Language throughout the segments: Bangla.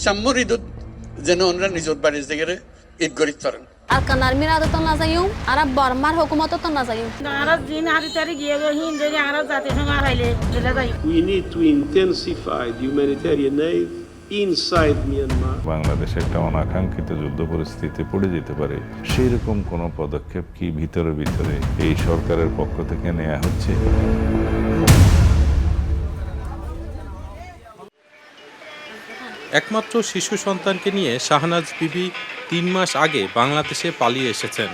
সাম্মরিদুত যেন ওনারা নিজের বাড়ির জায়গায় ঈদ গরিত করেন Arkan army ra to na zayum ara barmar hukumat to na zayum ara din hari tari giye go hin de ara jate songa raile dile dai We need to intensify the humanitarian aid inside Myanmar. বাংলাদেশে একটা অনাকাঙ্ক্ষিত যুদ্ধ পরিস্থিতি পড়ে যেতে পারে সেই রকম কোনো পদক্ষেপ কি ভিতরে এই সরকারের পক্ষ থেকে নেওয়া হচ্ছে? একমাত্র শিশু সন্তানকে নিয়ে শাহনাজ বিবি 3 মাস আগে বাংলাদেশে পালিয়ে এসেছেন।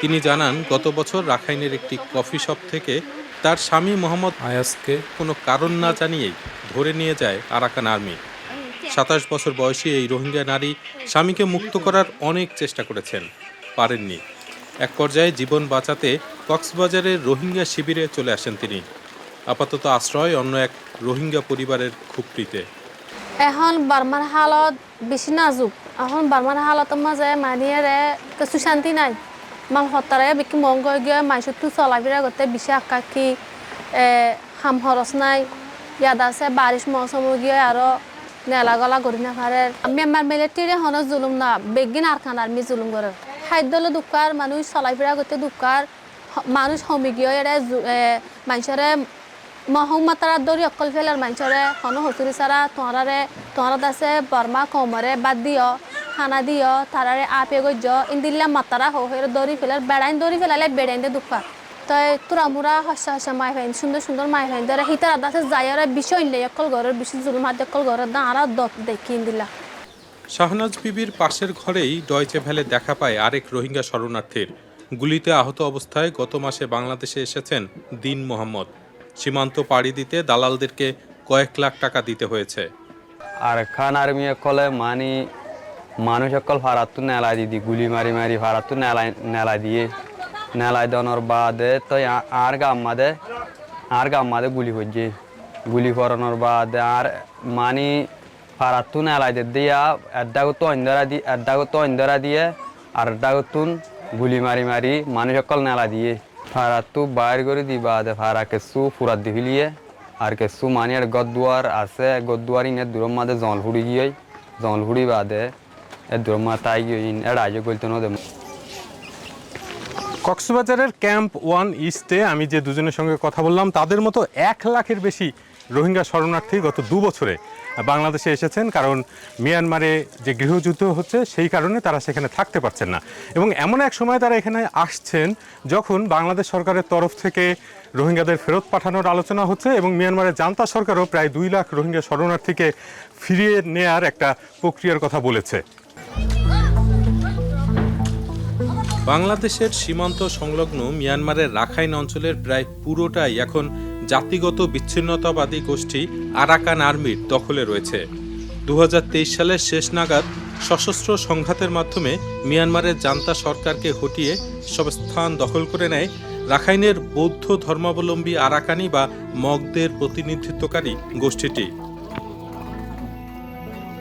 তিনি জানান গত বছর রাখাইনের একটি কফি শপ থেকে তার স্বামী মোহাম্মদ আয়াসকে কোনো কারণ না জানিয়েই ধরে নিয়ে যায় আরাকান আর্মি। 27 বছর বয়সী এই রোহিঙ্গা নারী স্বামীকে মুক্ত করার অনেক চেষ্টা করেছেন, পারেননি। এক পর্যায়ে জীবন বাঁচাতে কক্সবাজারের রোহিঙ্গা শিবিরে চলে আসেন তিনি। আপাতত আশ্রয় অন্য এক রোহিঙ্গা পরিবারের খুপড়িতে। এখন বার্মার হালত বেশি নাজুক এখন বার্মার হালতের মাঝে মানিয়ে কিছু শান্তি নাই মাল হতারে বিকি মঙ্গ গিয়ে মাইসুতু চলাফেরা করতে বেশি আকাকি হাম খরচ নাই ইয়াদ আছে বারিশ মৌসুম গিয়ে আরো নেলা গলা করি না পারে আমি আমার মিলিটারি হন জুলুম না বেগিন আরকান আর্মি জুলুম করে খাদ্য দুঃখার মানুষ চলাফেরা করতে দুঃখার মানুষ হমি গিয়ে এরা মানুষের মহম্মতারা দৌড়ি অকল ফেলার মানুষরে হন হসুরি সারা তোমার আছে বর্মা কমরে বাদ দিও খানা দিও তারারে আপে গজ্য ইন্দিল্লা মাতারা হয়ে দৌড়ি ফেলার বেড়াইন দৌড়ি ফেলালে বেড়াইন দে দুঃখা তাই তোরা মুরা হসা মাই ফাইন সুন্দর সুন্দর মাই ফাইন ধরে হিতার আদাসে যাইরে বিষয় নেই অকল ঘরের বেশি জুলুম হাত অকল ঘরের দাঁড়া দেখি ইন্দিল্লা। শাহনাজ বিবির পাশের ঘরেই ডয়চে ভ্যালে দেখা পায় আরেক রোহিঙ্গা শরণার্থীর। গুলিতে আহত অবস্থায় গত মাসে বাংলাদেশে এসেছেন দিন মোহাম্মদ। সীমান্ত পাড়ি দিতে দালালদেরকে কয়েক লাখ টাকা দিতে হয়েছে। আর খান আর্মি কলে মানুষ অকল ফারাতু নেলা দিদি গুলি মারি মারি ফারাতু নেলা দিয়ে নেলাই দেওয়ার বাদে তো আর গাম্মাদে গুলি করছে গুলি করানোর বাদে আর ফারাতু নেলাই দিয়া এড্ডাগত ইন্দরা দিয়ে আর এড্ডাগতুন গুলি মারি মারি মানুষ অকল নেলা দিয়ে ফারাতু বাইর করে দি বাদে ফারা কেসু ফুরাত দি ফিলিয়ে আর কেসু আর গদুয়ার আছে গদুয়ার ইনে দূরম মাদে জলহুড়ি গিয়ে জলহুড়ি বাদে এ দূরম মা তাই গিয়ে এড়াইয়ে গলতে নদে। কক্সবাজারের ক্যাম্প 1 ইস্টে আমি যে দুজনের সঙ্গে কথা বললাম তাদের মতো 1 লাখের বেশি রোহিঙ্গা শরণার্থী গত 2 বছরে বাংলাদেশে এসেছেন, কারণ মিয়ানমারে যে গৃহযুদ্ধ হচ্ছে সেই কারণে তারা সেখানে থাকতে পারছেন না। এবং এমন এক সময় তারা এখানে আসছেন যখন বাংলাদেশ সরকারের তরফ থেকে রোহিঙ্গাদের ফেরত পাঠানোর আলোচনা হচ্ছে এবং মিয়ানমারের জান্তা সরকারও প্রায় 2 লাখ রোহিঙ্গা শরণার্থীকে ফিরিয়ে নেয়ার একটা প্রক্রিয়ার কথা বলেছে। বাংলাদেশের সীমান্ত সংলগ্ন মিয়ানমারের রাখাইন অঞ্চলের প্রায় পুরোটাই এখন জাতিগত বিচ্ছিন্নতাবাদী গোষ্ঠী আরাকান আর্মির দখলে রয়েছে। 2023 সালের শেষ নাগাদ সশস্ত্র সংঘাতের মাধ্যমে মিয়ানমারের জান্তা সরকারকে হটিয়ে সব স্থান দখল করে নেয় রাখাইনের বৌদ্ধ ধর্মাবলম্বী আরাকানি বা মগদের প্রতিনিধিত্বকারী গোষ্ঠীটি।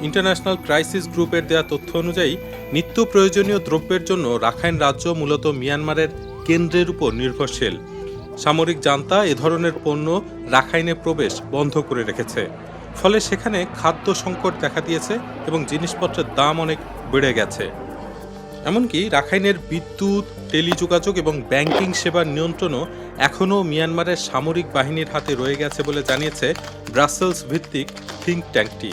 ইন্টারন্যাশনাল ক্রাইসিস গ্রুপের দেয়া তথ্য অনুযায়ী নিত্য প্রয়োজনীয় দ্রব্যের জন্য রাখাইন রাজ্য মূলত মিয়ানমারের কেন্দ্রের উপর নির্ভরশীল। সামরিক জান্তা এ ধরনের পণ্য রাখাইনে প্রবেশ বন্ধ করে রেখেছে, ফলে সেখানে খাদ্য সংকট দেখা দিয়েছে এবং জিনিসপত্রের দাম অনেক বেড়ে গেছে। এমনকি রাখাইনের বিদ্যুৎ, টেলিযোগাযোগ এবং ব্যাংকিং সেবার নিয়ন্ত্রণও এখনও মিয়ানমারের সামরিক বাহিনীর হাতে রয়ে গেছে বলে জানিয়েছে ব্রাসেলস ভিত্তিক থিঙ্ক ট্যাঙ্কটি।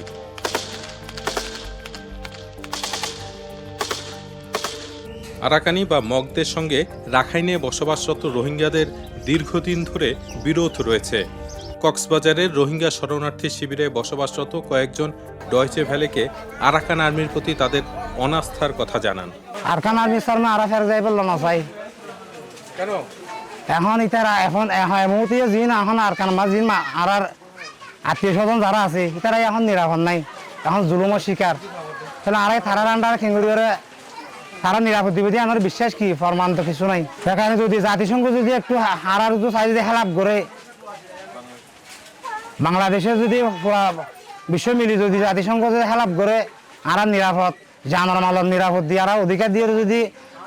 আরাকানি বা মগদের সঙ্গে রাখাইনে বসবাসরত রোহিঙ্গাদের দীর্ঘদিন ধরে বিরোধ রয়েছে। কক্সবাজারের রোহিঙ্গা শরণার্থী শিবিরে বসবাসরত কয়েকজন ডয়চে ভ্যালেকে আরাকান আর্মির প্রতি তাদের অনাস্থার কথা জানান। আরাকান আর্মি স্যার না আরাফের যাই বলল না চাই কেন এখন ইতারা এখন মুহূর্তে জিন এখন আরাকান মা জিন আর আত্মীয় স্বজন যারা আছে ইতারা এখন নিরাপদ নাই, এখন জুলুমের শিকার। তাহলে আড়াই থারার আন্ডার খেঙ্গুড়ি করে তারা নিরাপদ দিবে দিয়ে আমার বিশ্বাস কি ফরমান তো কিছু নাই। সেখানে যদি জাতিসংঘ যদি একটু হারার চাই যদি হেলাপ করে বাংলাদেশে যদি বিশ্ব মিলি যদি জাতিসংঘ যদি হেলাপ করে আর নিরাপদ জানার মালের নিরাপদ দিয়ে আর অধিকার দিয়ে যদি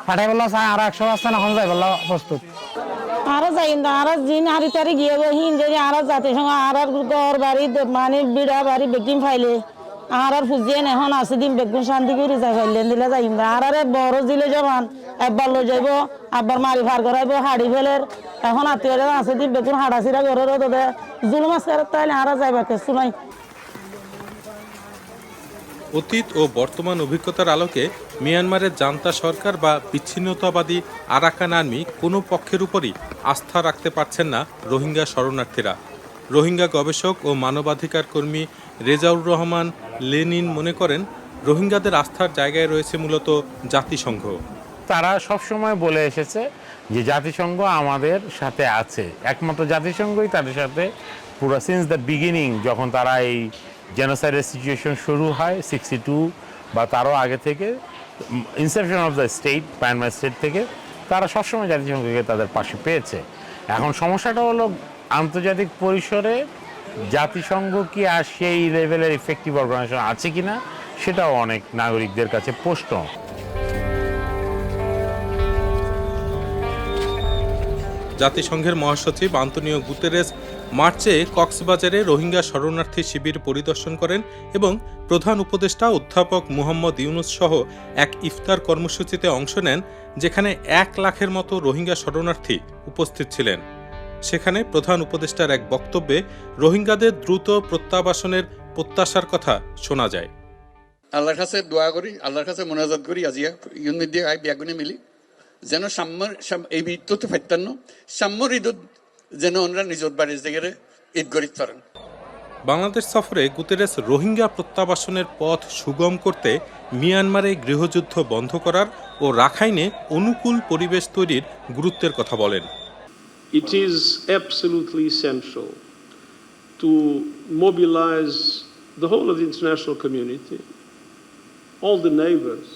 পাঠাই বললো চাই আর 100% এখন যাই বললো প্রস্তুত। আরো যাই না আরো দিন হারি তারি গিয়ে গো হিন যদি আরো জাতিসংঘ আর ঘর বাড়ি বিড়া বাড়ি বেকিম ফাইলে আর ফুজিয়ে এখন আছে দিন বেগুন শান্তি করে যাই ফেললেন দিলে যাই আর বড় জিলে জমান একবার লো যাইব আবার মারি ভার করাইব হাড়ি ফেলের এখন আত্মীয় আছে দিন বেগুন হাড়াছিরা ঘরের তোদের জুলুম আছে তাইলে হারা যাইবা কিছু নাই। অতীত ও বর্তমান অভিজ্ঞতার আলোকে মিয়ানমারের জান্তা সরকার বা বিচ্ছিন্নতাবাদী আরাকান আর্মি কোনো পক্ষের উপরই আস্থা রাখতে পারছেন না রোহিঙ্গা শরণার্থীরা। রোহিঙ্গা গবেষক ও মানবাধিকার কর্মী রেজাউর রহমান লেনিন মনে করেন, রোহিঙ্গাদের আস্থার জায়গায় রয়েছে মূলত জাতিসংঘ। তারা সবসময় বলে এসেছে যে জাতিসংঘ আমাদের সাথে আছে, একমাত্র জাতিসংঘই তাদের সাথে পুরো সিন্স দ্য বিগিনিং, যখন তারা এই জেনোসাইডের সিচুয়েশন শুরু হয় 62 বা তারও আগে থেকে, Inception of the state, Myanmar state থেকে তারা সবসময় জাতিসংঘকে তাদের পাশে পেয়েছে। এখন সমস্যাটা হলো আন্তর্জাতিক পরিসরে জাতিসংঘ কি আর সেই লেভেলের ইফেক্টিভ অর্গানাইজেশন আছে কিনা সেটাও অনেক নাগরিকদের কাছে প্রশ্ন। জাতিসংঘের মহাসচিব আন্তোনিও গুতেরেস মার্চে কক্সবাজারে রোহিঙ্গা শরণার্থী শিবির পরিদর্শন করেন এবং প্রধান উপদেষ্টা অধ্যাপক মুহাম্মদ ইউনুস সহ এক ইফতার কর্মসূচিতে অংশ নেন, যেখানে 1 লাখের মতো রোহিঙ্গা শরণার্থী উপস্থিত ছিলেন। সেখানে প্রধান উপদেষ্টার এক বক্তব্যে রোহিঙ্গাদের দ্রুত প্রত্যাবাসনের প্রত্যাশার কথা শোনা যায়। আল্লাহর কাছে দোয়া করি, আল্লাহর কাছে মোনাজাত করি আজিয়া ইউনিট দিয়ে ব্যাগুনে মিলি যেন সাম্যর এই ঈদতে ফাইতান্ন সাম্যর ঈদত যেন ওনারা নিজের বাড়ির জায়গায় ঈদ গরিব করেন। বাংলাদেশ সফরে গুতেরেস রোহিঙ্গা প্রত্যাবাসনের পথ সুগম করতে মিয়ানমারে গৃহযুদ্ধ বন্ধ করার ও রাখাইনে অনুকূল পরিবেশ তৈরির গুরুত্বের কথা বলেন। It is absolutely essential to mobilize the whole of the international community, all the neighbors,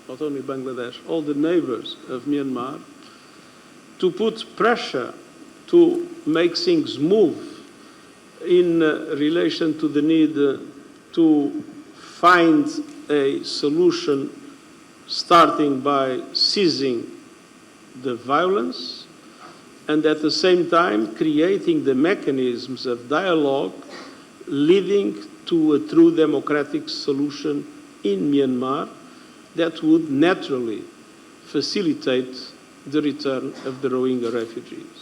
not only Bangladesh, all the neighbors of Myanmar, to put pressure to make things move in relation to the need to find a solution starting by ceasing the violence and at the same time creating the mechanisms of dialogue leading to a true democratic solution in Myanmar that would naturally facilitate the return of the Rohingya refugees.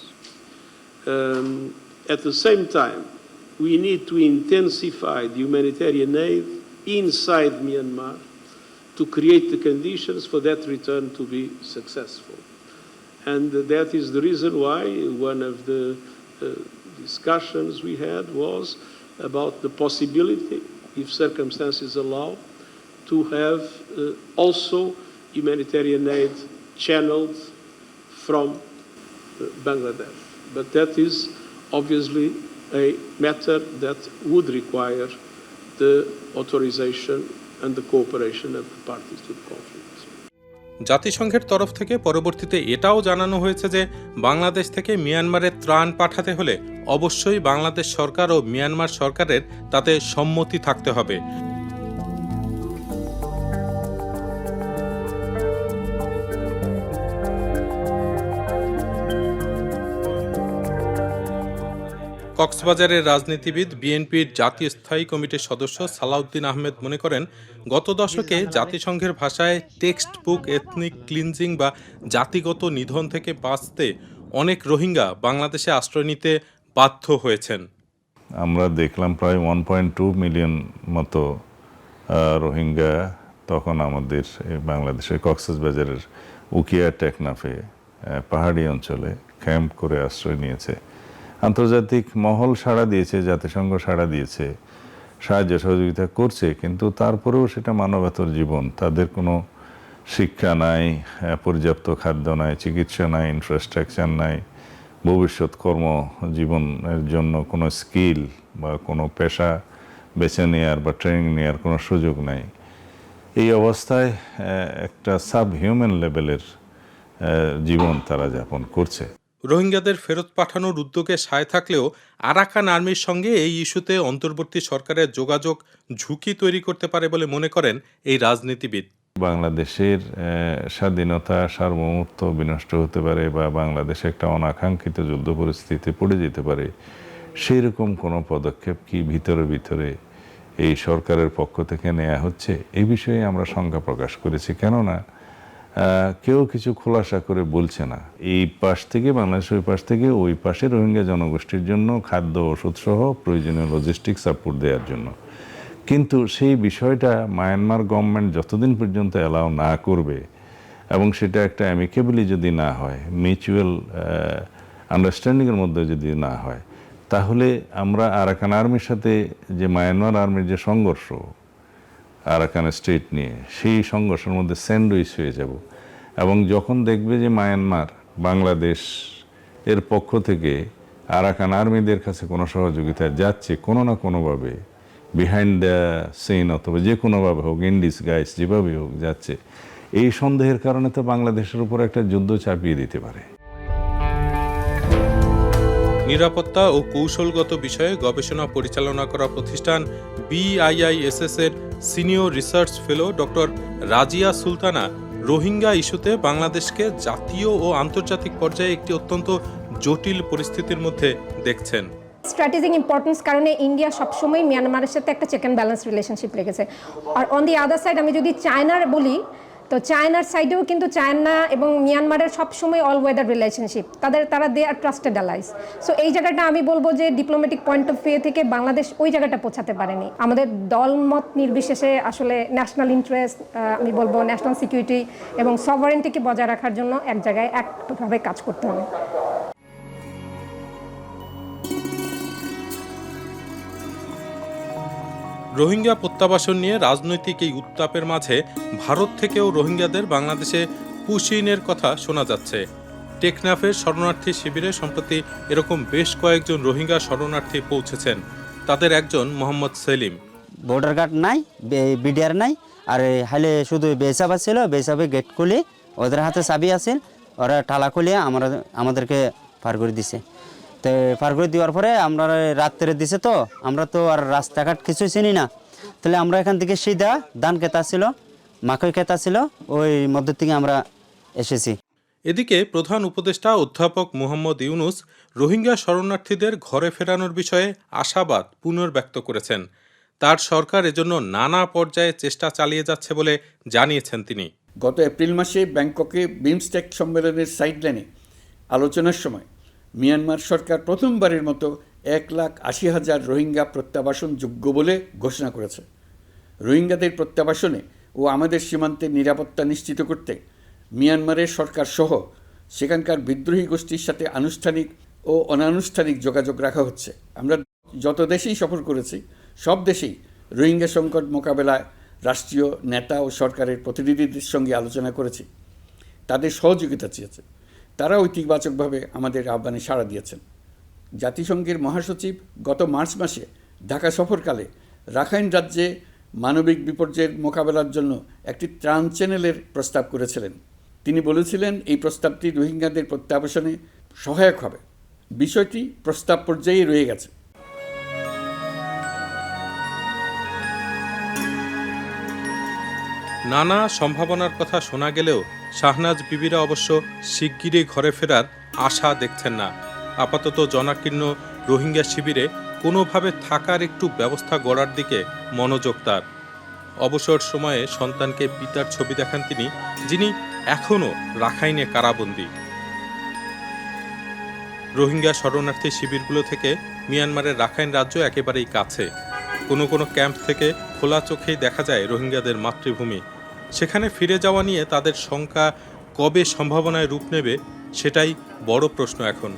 At the same time, we need to intensify the humanitarian aid inside Myanmar to create the conditions for that return to be successful. And that is the reason why one of the discussions we had was about the possibility, if circumstances allow, to have also humanitarian aid channeled from Bangladesh. But that is obviously a matter that would require the authorization and the cooperation of the parties to the conflict. জাতিসংঘের তরফ থেকে পরবর্তীতে এটাও জানানো হয়েছে যে বাংলাদেশ থেকে মিয়ানমারে ত্রাণ পাঠাতে হলে অবশ্যই বাংলাদেশ সরকার ও মিয়ানমার সরকারের তাতে সম্মতি থাকতে হবে। কক্সবাজারের রাজনীতিবিদ বিএনপির জাতীয় স্থায়ী কমিটির সদস্য সালাউদ্দিন আহমেদ মনে করেন, গত দশকে জাতিসংঘের ভাষায় টেক্সট বুক এথনিক ক্লিনজিং বা জাতিগত নিধন থেকে বাঁচতে অনেক রোহিঙ্গা বাংলাদেশে আশ্রয় নিতে বাধ্য হয়েছেন। আমরা দেখলাম প্রায় 1.2 মিলিয়ন মতো রোহিঙ্গা তখন আমাদের বাংলাদেশের কক্সবাজারের উকিয়া টেকনাফে পাহাড়ি অঞ্চলে ক্যাম্প করে আশ্রয় নিয়েছে। আন্তর্জাতিক মহল সাড়া দিয়েছে, জাতিসংঘ সাড়া দিয়েছে, সাহায্য সহযোগিতা করছে, কিন্তু তারপরেও সেটা মানবেতর জীবন। তাদের কোনো শিক্ষা নাই, পর্যাপ্ত খাদ্য নাই, চিকিৎসা নাই, ইনফ্রাস্ট্রাকচার নাই, ভবিষ্যৎ কর্মজীবনের জন্য কোনো স্কিল বা কোনো পেশা বেছে নেওয়ার বা ট্রেনিং নেওয়ার কোনো সুযোগ নাই। এই অবস্থায় একটা সাবহিউম্যান লেভেলের জীবন তারা যাপন করছে। রোহিঙ্গাদের ফেরত পাঠানোর উদ্যোগে সায় থাকলেও আরাকান আর্মির সঙ্গে এই ইস্যুতে অন্তর্বর্তী সরকারের যোগাযোগ ঝুঁকি তৈরি করতে পারে বলে মনে করেন এই রাজনীতিবিদ। বাংলাদেশের স্বাধীনতা সার্বভৌমত্ব বিনষ্ট হতে পারে বা বাংলাদেশে একটা অনাকাঙ্ক্ষিত যুদ্ধ পরিস্থিতিতে পড়ে যেতে পারে, সেই রকম কোনো পদক্ষেপ কি ভিতরে ভিতরে এই সরকারের পক্ষ থেকে নেওয়া হচ্ছে, এই বিষয়ে আমরা শঙ্কা প্রকাশ করেছি। কেননা কেউ কিছু খোলাসা করে বলছে না। এই পাশ থেকে বাংলাদেশ, ওই পাশ থেকে ওই পাশে রোহিঙ্গা জনগোষ্ঠীর জন্য খাদ্য, ওষুধ সহ প্রয়োজনীয় লজিস্টিক সাপোর্ট দেওয়ার জন্য। কিন্তু সেই বিষয়টা মায়ানমার গভর্নমেন্ট যতদিন পর্যন্ত অ্যালাউ না করবে এবং সেটা একটা অ্যামিকেবলি যদি না হয়, মিউচুয়াল আন্ডারস্ট্যান্ডিংয়ের মধ্যে যদি না হয়, তাহলে আমরা আরাকান আর্মির সাথে যে মায়ানমার আর্মির যে সংঘর্ষ আরাকান স্টেট নিয়ে, সেই সংঘর্ষের মধ্যে স্যান্ডউইচ হয়ে যাব। এবং যখন দেখবে যে মায়ানমার বাংলাদেশ এর পক্ষ থেকে আরাকান আর্মিদের কাছে কোনো সহযোগিতা যাচ্ছে কোনো না কোনোভাবে, বিহাইন্ড দ্য সিন অথবা যে কোনোভাবে হোক, ইন ডিসগাইজ যেভাবে হোক যাচ্ছে, এই সন্দেহের কারণে তো বাংলাদেশের উপর একটা যুদ্ধ চাপিয়ে দিতে পারে। নিরাপত্তা ও কৌশলগত বিষয়ে গবেষণা পরিচালনা করা প্রতিষ্ঠান BIISS এর senior research fellow doctor Razia Sultana Rohingya ইস্যুতে বাংলাদেশকে জাতীয় ও আন্তর্জাতিক পর্যায়ে একটি অত্যন্ত জটিল পরিস্থিতির মধ্যে দেখছেন। স্ট্র্যাটেজিক ইম্পর্টেন্স কারণে ইন্ডিয়া সবসময় মিয়ানমারের সাথে একটা চেক অ্যান্ড ব্যালেন্স রিলেশনশিপ রেখেছে। আর অন দি আদার সাইড আমি যদি চায়নার বলি, তো চায়নার সাইডেও কিন্তু চায়না এবং মিয়ানমারের সবসময় অল ওয়েদার রিলেশনশিপ, তারা দে আর ট্রাস্টেড অ্যালাইস। সো এই জায়গাটা আমি বলবো যে ডিপ্লোম্যাটিক পয়েন্ট অফ ভিউ থেকে বাংলাদেশ ওই জায়গাটা পৌঁছাতে পারেনি। আমাদের দলমত নির্বিশেষে আসলে ন্যাশনাল ইন্টারেস্ট, আমি বলবো ন্যাশনাল সিকিউরিটি এবং সভারেন্টিকে বজায় রাখার জন্য এক জায়গায় একভাবে কাজ করতে হবে। রোহিঙ্গা প্রত্যাবাসন নিয়ে রাজনৈতিক এই উত্তাপের মাঝে ভারত থেকেও রোহিঙ্গাদের বাংলাদেশে পুশিনের কথা শোনা যাচ্ছে। টেকনাফের শরণার্থী শিবিরে সম্প্রতি এরকম বেশ কয়েকজন রোহিঙ্গা শরণার্থী পৌঁছেছেন। তাদের একজন মোহাম্মদ সেলিম। বর্ডার গার্ড নাই, বিডিআর নাই, আর হাইলে শুধু বেসাব ছিল, বেসাবে গেট খুলে ওদের হাতে চাবি আছে, ওরা ঠালা খুলে আমাদেরকে পার করে দিছে। তো পার করে দেওয়ার পরে আমরা রাত্রে দিছে, তো আমরা তো আর রাস্তাঘাট কিছুই চিনি না, তাহলে আমরা এখান থেকে সিধা ধান খেতা ছিল, মাকই খেতা ছিল, ওই মধ্য থেকে আমরা এসেছি। এদিকে প্রধান উপদেষ্টা অধ্যাপক মোহাম্মদ ইউনুস রোহিঙ্গা শরণার্থীদের ঘরে ফেরানোর বিষয়ে আশাবাদ পুনর্ব্যক্ত করেছেন। তার সরকার এজন্য নানা পর্যায়ে চেষ্টা চালিয়ে যাচ্ছে বলে জানিয়েছেন তিনি। গত এপ্রিল মাসে ব্যাংককে বিমস্টেক সম্মেলনের সাইডলাইনে আলোচনার সময় মিয়ানমার সরকার প্রথমবারের মতো 1,80,000 রোহিঙ্গা প্রত্যাবাসন যোগ্য বলে ঘোষণা করেছে। রোহিঙ্গাদের প্রত্যাবাসনে ও আমাদের সীমান্তের নিরাপত্তা নিশ্চিত করতে মিয়ানমারের সরকার সহ সেখানকার বিদ্রোহী গোষ্ঠীর সাথে আনুষ্ঠানিক ও অনানুষ্ঠানিক যোগাযোগ রাখা হচ্ছে। আমরা যত দেশেই সফর করেছি, সব দেশেই রোহিঙ্গা সংকট মোকাবেলায় রাষ্ট্রীয় নেতা ও সরকারের প্রতিনিধিদের সঙ্গে আলোচনা করেছি, তাদের সহযোগিতা চেয়েছে। তারা ইতিবাচকভাবে আমাদের আহ্বানে সাড়া দিয়েছেন। জাতিসংঘের মহাসচিব গত মার্চ মাসে ঢাকা সফরকালে রাখাইন রাজ্যে মানবিক বিপর্যয়ের মোকাবেলার জন্য একটি ত্রাণ চ্যানেলের প্রস্তাব করেছিলেন। তিনি বলেছিলেন এই প্রস্তাবটি রোহিঙ্গাদের প্রত্যাবাসনে সহায়ক হবে। বিষয়টি প্রস্তাব পর্যায়ে রয়ে গেছে। নানা সম্ভাবনার কথা শোনা গেলেও শাহনাজ বিবিরা অবশ্য শিগগিরই ঘরে ফেরার আশা দেখছেন না। আপাতত জনাকীর্ণ রোহিঙ্গা শিবিরে কোনোভাবে থাকার একটু ব্যবস্থা গড়ার দিকে মনোযোগ তার। অবসর সময়ে সন্তানকে পিতার ছবি দেখান তিনি, যিনি এখনও রাখাইনে কারাবন্দী। রোহিঙ্গা শরণার্থী শিবিরগুলো থেকে মিয়ানমারের রাখাইন রাজ্য একেবারেই কাছে। কোনো কোনো ক্যাম্প থেকে খোলা চোখেই দেখা যায় রোহিঙ্গাদের মাতৃভূমি। সেখানে ফিরে যাওয়া নিয়ে তাদের শঙ্কা কবে সম্ভাবনায় রূপ নেবে, সেটাই বড় প্রশ্ন এখন।